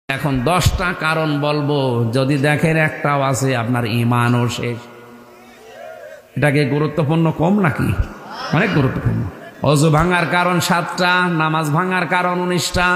এখন 10টা কারণ বলবো, যদি দেখেন একটাও আছে আপনার ঈমানও শেষ। এটাকে গুরুত্বপূর্ণ কম নাকি? অনেক গুরুত্বপূর্ণ। ওযু ভাঙার কারণ 7টা, নামাজ ভাঙার কারণ 19টা,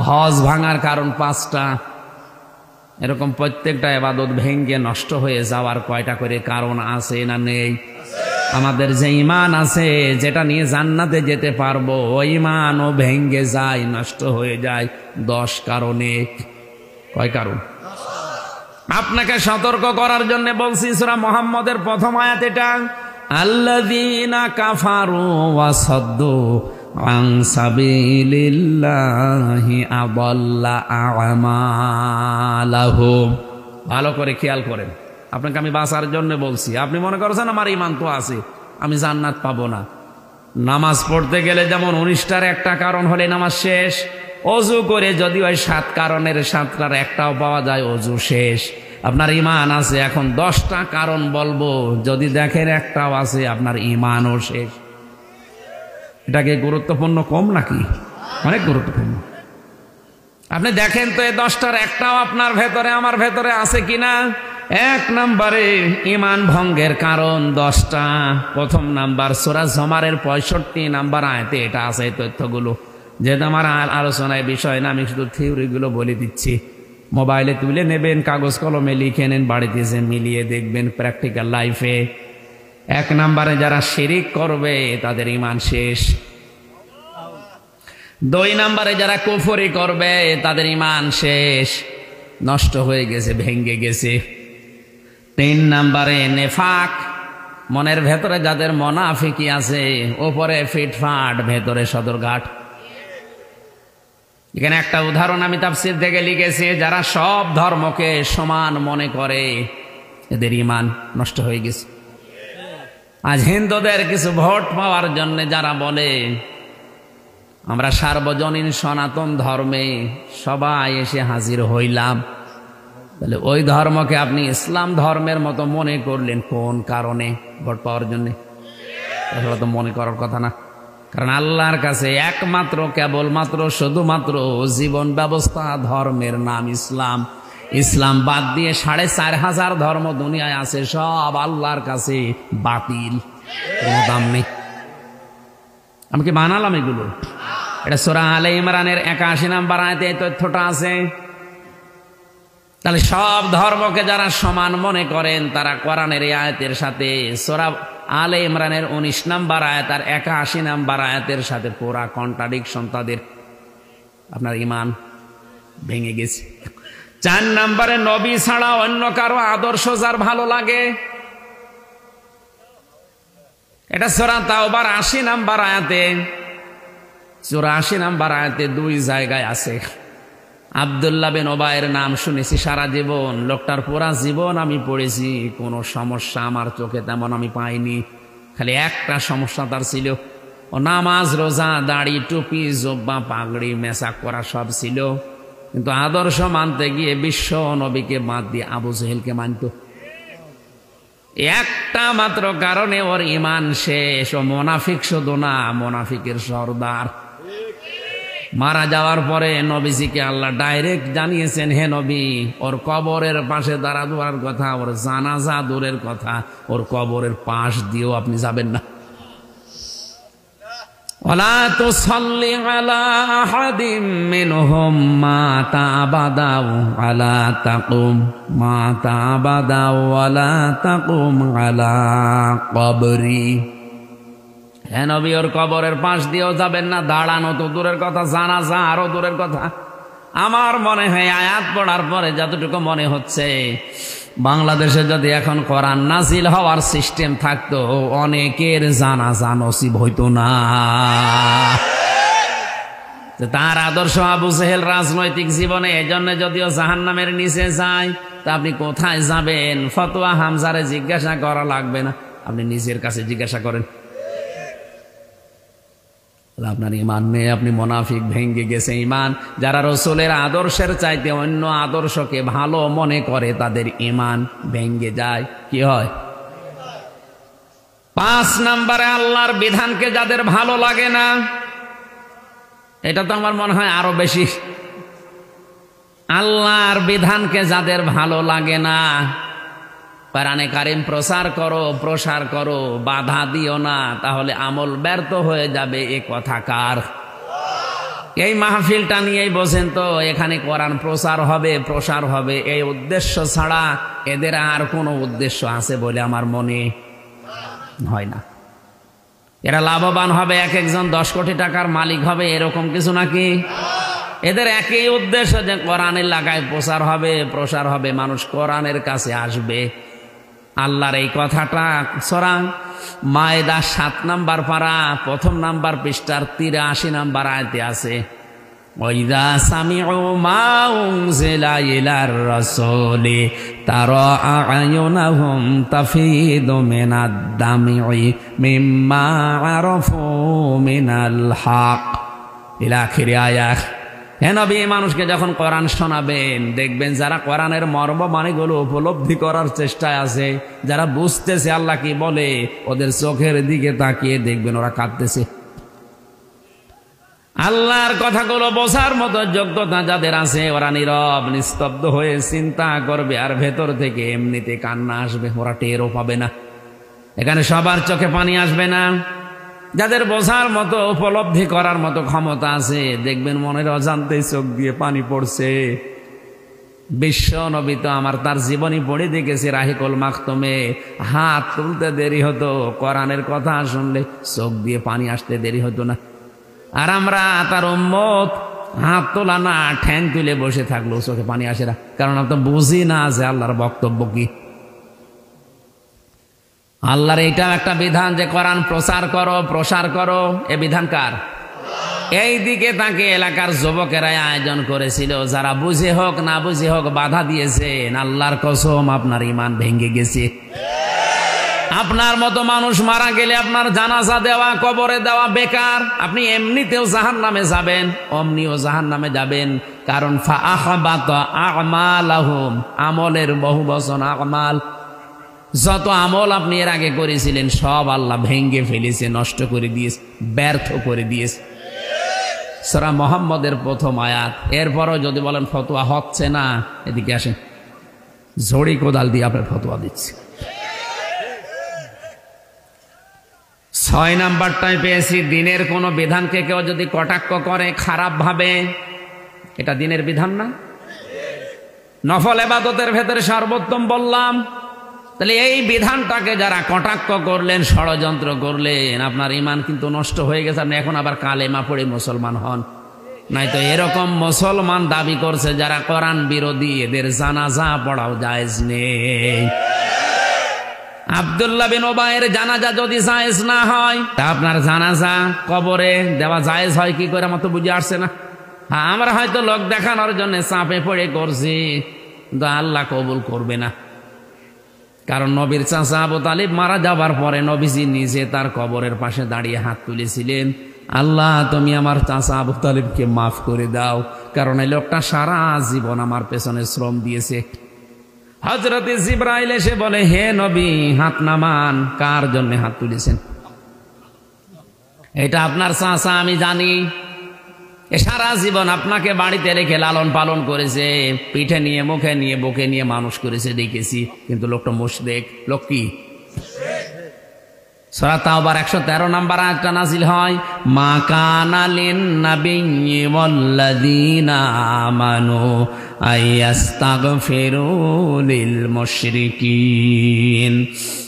হজ ভাঙার কারণ 5টা। এরকম প্রত্যেকটা ইবাদত ভেঙ্গে নষ্ট হয়ে যাওয়ার কয়টা করে কারণ আছে না নেই? আমাদের যে ঈমান আছে, যেটা নিয়ে জান্নাতে যেতে পারবো, ওই ঈমানও ভেঙ্গে যায়, নষ্ট হয়ে যায় 10 কারণে। কয় কারণ? আপনাকে সতর্ক করার জন্য বলছি, সূরা মুহাম্মদের প্রথম আয়াত এটা, আল্লাযীনা কাফারু ওয়া সাদ্দু আন সাবিলিল্লাহি আযাল্লা আমালাহুম। ভালো করে খেয়াল করেন, আপনাকে আমি বাঁচার জন্য বলছি। আপনি মনে করছেন আমার ঈমান তো আছে, আমি জান্নাত পাবো না। নামাজ পড়তে গেলে যেমন 19টার একটা কারণ হলে নামাজ শেষ, ওযু করে যদি ওই 7 কারণের 7টার একটাও পাওয়া যায়, ওযু শেষ। আপনার ঈমান আছে। এখন 10টা কারণ বলবো, যদি দেখেন একটাও আছে আপনার ঈমানও শেষ। এটাকে গুরুত্বপূর্ণ কম নাকি? অনেক গুরুত্বপূর্ণ। আপনি দেখেন তো এই 10টার একটাও আপনার ভেতরে আমার ভেতরে আছে কিনা। 1 নম্বরে ঈমান ভঙ্গের কারণ 10টা। প্রথম নাম্বার সূরা জুমারের 65 নাম্বার আয়াতে এটা আছে এই তথ্যগুলো। যেহেতু আমার আলোচনায় বিষয় না, আমি শুধু থিওরিগুলো বলে দিচ্ছি। মোবাইলে তুলে নেবেন, কাগজ কলমে লিখে নেন, বাড়িতে এসে মিলিয়ে দেখবেন প্র্যাকটিক্যাল লাইফে। 1 নম্বরে যারা শিরিক করবে তাদের ঈমান শেষ। 2 নম্বরে যারা কুফরি করবে তাদের ঈমান শেষ, নষ্ট হয়ে গেছে, ভেঙ্গে গেছে। 3 নম্বরে নেফাক, মনের ভেতরে যাদের মুনাফিকি আছে, উপরে ফিটফাট, ভেতরে সদরঘাট। এখানে একটা উদাহরণ আমি তাফসীর থেকে লিখেছি, যারা সব ধর্মকে সমান মনে করে এদের ঈমান নষ্ট হয়ে গেছে। আজ হিন্দুদের কিছু ভোট পাওয়ার জন্য যারা বলে আমরা সার্বজনীন সনাতন ধর্মে সবাই এসে হাজির হইলাম, তাহলে ওই ধর্মকে আপনি ইসলাম ধর্মের মতো মনে করলেন কোন কারণে? ভোট পাওয়ার জন্য? আসলে তো মনে করার কথা না। কারণ আল্লাহর কাছে একমাত্র, কেবলমাত্র, শুধুমাত্র জীবন ব্যবস্থা ধর্মের নাম ইসলাম। ইসলাম বাদ দিয়ে 4500 ধর্ম দুনিয়ায় আছে, সব আল্লাহর কাছে বাতিল, কোনো দাম নেই। আমি কি বানালাম এগুলো? এটা সূরা আলে ইমরানের 81 নম্বর আয়াতে এই তথ্যটা আছে। তাহলে সব ধর্মকে যারা সমান মনে করেন, তারা কোরআনের এই আয়াতের সাথে সূরা আলে ইমরানের 19 নম্বর আয়াত আর 81 নম্বর আয়াতের সাথে পুরা কন্ট্রাডিকশন তাদের। আপনার ঈমান ভেঙে গেছে। 4 নম্বরে নবী ছাড়া অন্য কারো আদর্শ যার ভালো লাগে, এটা সূরা তাওবার 80 নম্বর আয়াতে, সূরা 80 নম্বর আয়াতে 2 জায়গায় আছে। আব্দুল্লাহ বিন ওবায়ের নাম শুনেছি সারা জীবন, লোকটার পুরা জীবন আমি পড়েছি, কোনো সমস্যা আমার চোখে তেমন আমি পাইনি। খালি একটা সমস্যা তার ছিল, ও নামাজ, রোজা, দাড়ি, টুপি, জুব্বা, পাগড়ি, মেসাক করা সব ছিল, কিন্তু আদর্শ মানতে গিয়ে বিশ্ব নবীকে বাদ দিয়ে আবু জেহেলকে মানত। একটা মাত্র কারণে ওর ঈমান শেষ। ও মুনাফিক শুধু না, মুনাফিকের সর্দার। মারা যাওয়ার পরে নবীজিকে আল্লাহ ডাইরেক্ট জানিয়েছেন, হে নবী, ওর কবরের পাশে দাঁড়া দেওয়ার কথা, ওর জানাজা দূরের কথা, ওর কবরের পাশ দিয়েও আপনি যাবেন না। ওয়ালা তুসাল্লি আলা আহাদিম মিনহুম মাতা আবাদা ওয়ালা তাকুম মাতা আবাদা ওয়ালা তাকুম আলা কবরি। হ্যাঁ নবী, ওর কবরের পাশ দিয়েও যাবেন না, দাঁড়ানো তো দূরের কথা, জানাজা আরো দূরের কথা। আমার মনে হয় আয়াত পড়ার পরে যতটুকু মনে হচ্ছে, বাংলাদেশে যদি এখন কোরআন নাজিল হওয়ার সিস্টেম থাকতো, অনেকের জানাজা নসিব হইতো না। তার আদর্শ আবু জেহেল রাজনৈতিক জীবনে, এজন্য যদিও জাহান্নামের নিচে যায়, তা আপনি কোথায় যাবেন? ফতোয়া হামজারে জিজ্ঞাসা করা লাগবে না, আপনি নিজের কাছে জিজ্ঞাসা করেন। আপনার ঈমান নেই, আপনি মুনাফিক, ভেঙ্গে গেছে ঈমান। যারা রাসূলের আদর্শের চাইতে অন্য আদর্শকে ভালো মনে করে, তাদের ঈমান ভেঙ্গে যায়। কি হয়? 5 নম্বরে আল্লাহর বিধানকে যাদের ভালো লাগে না, এটা তো আমার মনে হয় আরো বেশি। আল্লাহর বিধানকে যাদের ভালো লাগে না, কোরআনে কারিম প্রসার করো, বাধা দিও না, তাহলে আমল ব্যর্থ হয়ে যাবে। এ কথা কার? এই মাহফিলটা নিয়েই বসেন তো, এখানে কোরআন প্রসার হবে এই উদ্দেশ্য ছাড়া এদের আর কোনো উদ্দেশ্য আছে বলে আমার মনে হয় না। এরা লাভবান হবে, এক একজন 10 কোটি টাকার মালিক হবে, এরকম কিছু নাকি? এদের একই উদ্দেশ্য যে কোরআনের লাগায় প্রসার হবে, মানুষ কোরআনের কাছে আসবে। আল্লাহর এই কথাটা সূরা মায়েদা 7 নম্বর পারা 1 নম্বর পৃষ্ঠার 83 নম্বর আয়াতে আছে। ওয়াইদা সামিউ মা উনজিলা ইলার রাসূলি তারা আ'য়ুনাহুম তাফিদু মিনাদ দামি'i মিম্মা আরাফু মিনাল হক ইলা আখির আয়াত। হে নবী, মানুষকে যখন কোরআন শোনাবেন, দেখবেন যারা কোরআনের মর্ম মানেগুলো উপলব্ধি করার চেষ্টায় আছে, যারা বুঝতেছে আল্লাহ কি বলে, ওদের চোখের দিকে তাকিয়ে দেখবেন ওরা কাঁদতেছে। আল্লাহর কথাগুলো বোঝার মতো যোগ্যতা যাদের আছে, ওরা নীরব নিস্তব্ধ হয়ে চিন্তা করবে, আর ভেতর থেকে এমনিতে কান্না আসবে, ওরা টেরও পাবে না। এখানে সবার চোখে পানি আসবে না। যাদের বোঝার মতো উপলব্ধি করার মতো ক্ষমতা আছে, দেখবেন মনের অজান্তেই চোখ দিয়ে পানি পড়ছে। বিশ্ব নবী তো তার জীবনী পড়ে দেখেছি, রাহিকুল মাখতুমে হাত তুলতে দেরি হতো, কোরআনের কথা শুনলে চোখ দিয়ে পানি আসতে দেরি হতো না। আর আমরা তার উম্মত হাত তোলা না, ঠ্যাং তুলে বসে থাকলো, চোখে পানি আসে না, কারণ আমরা তো বুঝি না যে আল্লাহর বক্তব্য কি। আল্লাহর এইটা একটা বিধান যে কোরআন প্রসার করো, এ বিধান কার? এই দিকে তাকে এলাকার যুবকেরাই আয়োজন করেছিল, যারা বুঝে হোক না বুঝে হোক বাধা দিয়েছেন। আল্লাহর কসম, আপনার ঈমান ভেঙে গেছে। আপনার মতো মানুষ মারা গেলে আপনার জানাজা দেওয়া, কবরে দেওয়া বেকার। আপনি এমনিতেও জাহান্নামে যাবেন, অমনিও জাহান্নামে যাবেন, কারণ ফাআহবাতা আমালাহুম, আমলের বহু বচন আমাল। যত আমল আপনি এর আগে করেছিলেন সব আল্লাহ ভেঙ্গে ফেলেছে, নষ্ট করে দিয়েছে, ব্যর্থ করে দিয়েছে। সূরা মুহাম্মদের 1ম আয়াত। এরপরও যদি বলেন ফতোয়া হচ্ছে না, এদিকে আসেন, ঝড়ি কোদাল দিয়ে আপনার ফতোয়া দিচ্ছে। 6 নাম্বারটাই পেয়েছি, দিনের কোনো বিধানকে কেউ যদি কটাক্ষ করে খারাপ ভাবে, এটা দিনের বিধান না? নফল ইবাদতের ভেতরে সর্বোত্তম বললাম। তাহলে এই বিধানটাকে যারা কটাক্ষ করলেন, ষড়যন্ত্র করলেন, আপনার ঈমান কিন্তু নষ্ট হয়ে গেছে। আপনি এখন আবার কালেমা পড়ে মুসলমান হন, নাই তো এরকম মুসলমান দাবি করছে যারা কোরআন বিরোধী, এদের জানাজা পড়াও জায়েজ নেই। আব্দুল্লাহ বিন উবাইয়ের জানাজা যদি জায়েজ না হয়, তা আপনার জানাজা কবরে দেওয়া জায়েজ হয় কি করে? আমার তো বুঝে আসছে না। হ্যাঁ, আমরা হয়তো লোক দেখানোর জন্য চাপে পড়ে করছি, কিন্তু আল্লাহ কবুল করবে না। কারণ নবীর চাচা আবু তালিব মারা যাবার পরে নবীজি নিজে তার কবরের পাশে দাঁড়িয়ে হাত তুলেছিলেন, আল্লাহ তুমি আমার চাচা আবু তালিবকে মাফ করে দাও, কারণ এই লোকটা সারা জীবন আমার পেছনে শ্রম দিয়েছে। হযরত জিবরাইল এসে বলে, হে নবী, হাত নামান। কার জন্য হাত তুলেছেন? এটা আপনার চাচা, আমি জানি। এ সারা জীবন আপনাকে বাড়িতে রেখে লালন পালন করেছে, পিঠে নিয়ে, মুখে নিয়ে, বুকে নিয়ে মানুষ করেছে, দেখেছি। কিন্তু লোকটা মুশরিক। লোক কি? সূরা তাওবার 113 নম্বর আয়াতটা নাযিল হয়, মা কানা লিন নাবিয়্যি ওয়াল্লাযীনা আমানু আইয়াস্তাগফিরু লিল মুশরিকিন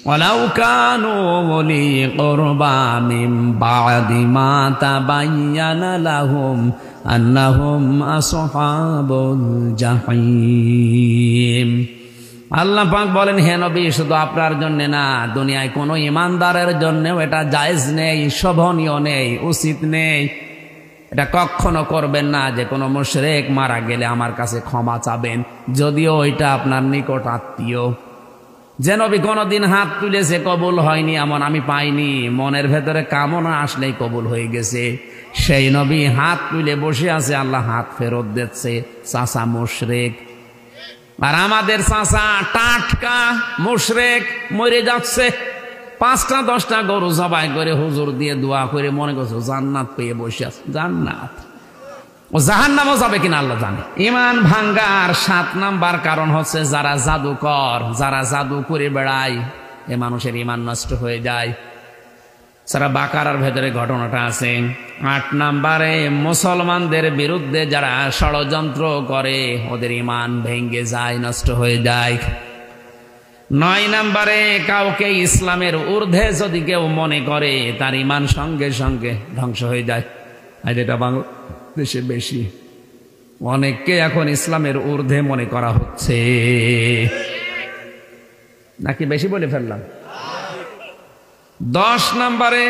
ওয়ালাউ কানু উলি কুরবা মিন বা'দি মা তাবায়্যানা লাহুম আন্নাহুম আসহাবুল জাহিম। আল্লাহ পাক বলেন, হে নবী, শুধু আপনার জন্য না, দুনিয়ায় কোনো ইমানদারের জন্যও এটা জায়েজ নেই, শোভনীয় নেই, উচিত নেই। এটা কখনো করবেন না যে কোনো মুশরিক মারা গেলে আমার কাছে ক্ষমা চাবেন, যদিও ওইটা আপনার নিকট আত্মীয়। যে নবী কোনোদিন হাত তুলেছে কবুল হয়নি এমন আমি পাইনি, মনের ভেতরে কামনা আসলেই কবুল হয়ে গেছে, সেই নবী হাত তুলে বসে আছে, আল্লাহ হাত ফেরত দিচ্ছে। চাচা মুশরিক, আর আমাদের চাচা টাটকা মুশরিক, মরে যাচ্ছে। 5টা 10টা গরু জবাই করে হুজুর দিয়ে দোয়া করে মনে করছো জান্নাত পেয়ে বসে আছে। জান্নাত ও জাহান্নামও যাবে কিনা আল্লাহ জানে। ইমান ভাঙ্গার 7 নাম্বার কারণ হচ্ছে যারা জাদুকর, যারা জাদু করে বেড়ায়, এ মানুষের ইমান নষ্ট হয়ে যায়। সারা বাকারার ভেতরে ঘটনাটা আছে। 8 নাম্বারে মুসলমানদের বিরুদ্ধে যারা ষড়যন্ত্র করে ওদের ইমান ভেঙ্গে যায়, নষ্ট হয়ে যায়। 9 নাম্বারে কাউকে ইসলামের ঊর্ধ্বে যদি কেউ মনে করে তার ইমান সঙ্গে সঙ্গে ধ্বংস হয়ে যায়। আর এটা বাংলাদেশে বেশি, অনেককে এখন ইসলামের ঊর্ধ্বে মনে করা হচ্ছে। নাকি বেশি বলে ফেললাম? 10 নাম্বারে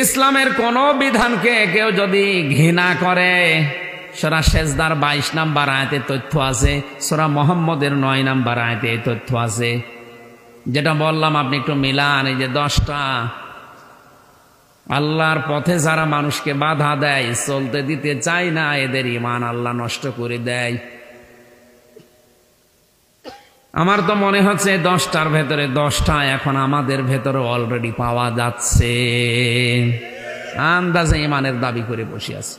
ইসলামের কোন বিধানকে কেউ যদি ঘৃণা করে, সূরা সেজদার 22 নাম্বার আয়াতে তথ্য আছে, সূরা মুহাম্মদের 9 নাম্বার আয়াতে তথ্য আছে। যেটা বললাম আপনি একটু মিলান। এই যে 10টা আল্লাহর পথে যারা মানুষকে বাধা দেয়, চলতে দিতে চায় না, এদের ঈমান আল্লাহ নষ্ট করে দেয়। আমার তো মনে হচ্ছে 10টার ভেতরে 10টা এখন আমাদের ভেতরে অলরেডি পাওয়া যাচ্ছে। আন্দাজে ঈমানের দাবি করে বসে আছে।